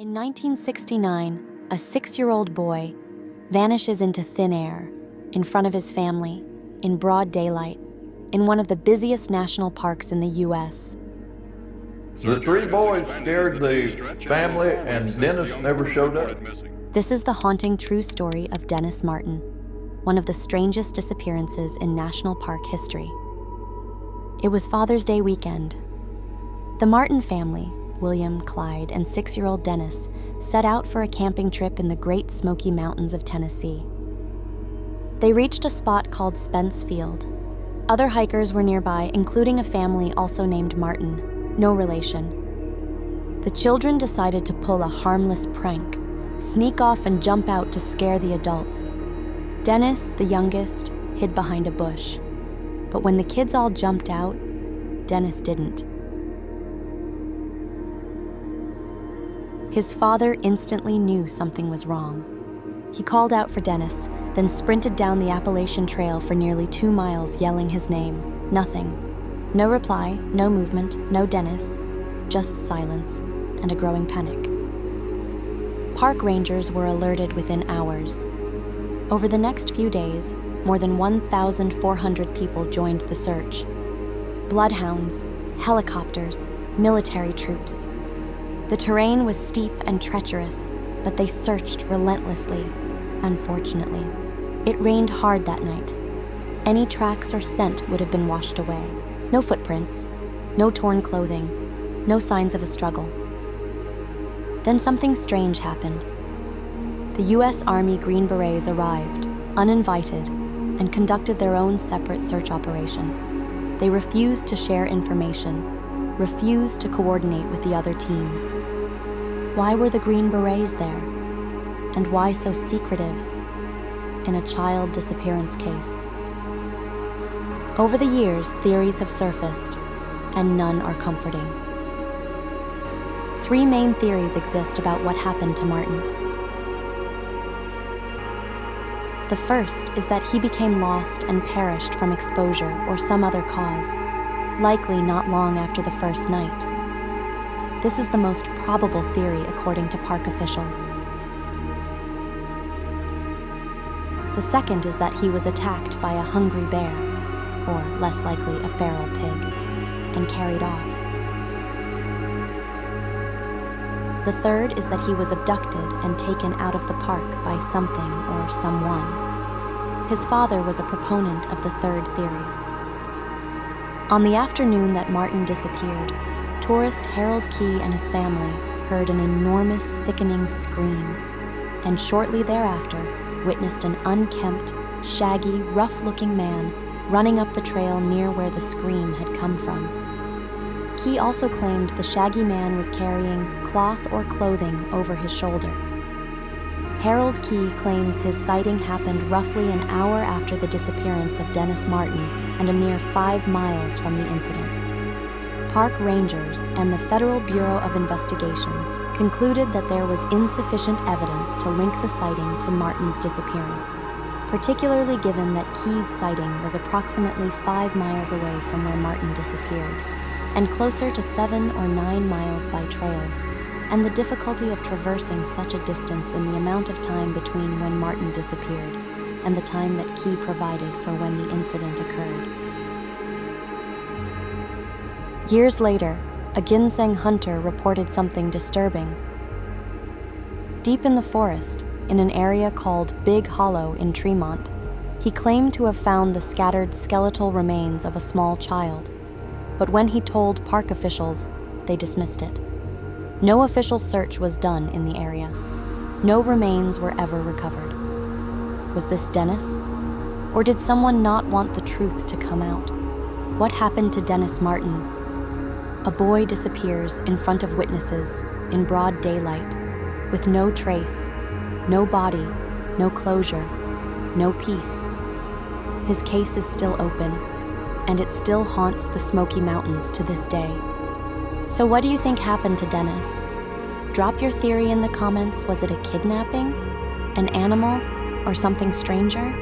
In 1969, a 6-year-old boy vanishes into thin air in front of his family in broad daylight in one of the busiest national parks in the U.S. The three boys scared the family, and Dennis never showed up. This is the haunting true story of Dennis Martin, one of the strangest disappearances in national park history. It was Father's Day weekend. The Martin family, William, Clyde, and 6-year-old Dennis, set out for a camping trip in the Great Smoky Mountains of Tennessee. They reached a spot called Spence Field. Other hikers were nearby, including a family also named Martin, no relation. The children decided to pull a harmless prank, sneak off and jump out to scare the adults. Dennis, the youngest, hid behind a bush. But when the kids all jumped out, Dennis didn't. His father instantly knew something was wrong. He called out for Dennis, then sprinted down the Appalachian Trail for nearly 2 miles, yelling his name. Nothing. No reply, no movement, no Dennis, just silence and a growing panic. Park rangers were alerted within hours. Over the next few days, more than 1,400 people joined the search. Bloodhounds, helicopters, military troops. The terrain was steep and treacherous, but they searched relentlessly, unfortunately. It rained hard that night. Any tracks or scent would have been washed away. No footprints, no torn clothing, no signs of a struggle. Then something strange happened. The U.S. Army Green Berets arrived, uninvited, and conducted their own separate search operation. They refused to share information, refused to coordinate with the other teams. Why were the Green Berets there? And why so secretive in a child disappearance case? Over the years, theories have surfaced, and none are comforting. 3 main theories exist about what happened to Martin. The first is that he became lost and perished from exposure or some other cause, likely not long after the first night. This is the most probable theory according to park officials. The second is that he was attacked by a hungry bear, or less likely a feral pig, and carried off. The third is that he was abducted and taken out of the park by something or someone. His father was a proponent of the third theory. On the afternoon that Martin disappeared, tourist Harold Key and his family heard an enormous, sickening scream, and shortly thereafter witnessed an unkempt, shaggy, rough-looking man running up the trail near where the scream had come from. Key also claimed the shaggy man was carrying cloth or clothing over his shoulder. Harold Key claims his sighting happened roughly an hour after the disappearance of Dennis Martin and a mere 5 miles from the incident. Park rangers and the Federal Bureau of Investigation concluded that there was insufficient evidence to link the sighting to Martin's disappearance, particularly given that Key's sighting was approximately 5 miles away from where Martin disappeared, and closer to 7 or 9 miles by trails, and the difficulty of traversing such a distance in the amount of time between when Martin disappeared and the time that Key provided for when the incident occurred. Years later, a ginseng hunter reported something disturbing. Deep in the forest, in an area called Big Hollow in Tremont, he claimed to have found the scattered skeletal remains of a small child. But when he told park officials, they dismissed it. No official search was done in the area. No remains were ever recovered. Was this Dennis? Or did someone not want the truth to come out? What happened to Dennis Martin? A boy disappears in front of witnesses in broad daylight, with no trace, no body, no closure, no peace. His case is still open, and it still haunts the Smoky Mountains to this day. So what do you think happened to Dennis? Drop your theory in the comments. Was it a kidnapping, an animal, or something stranger?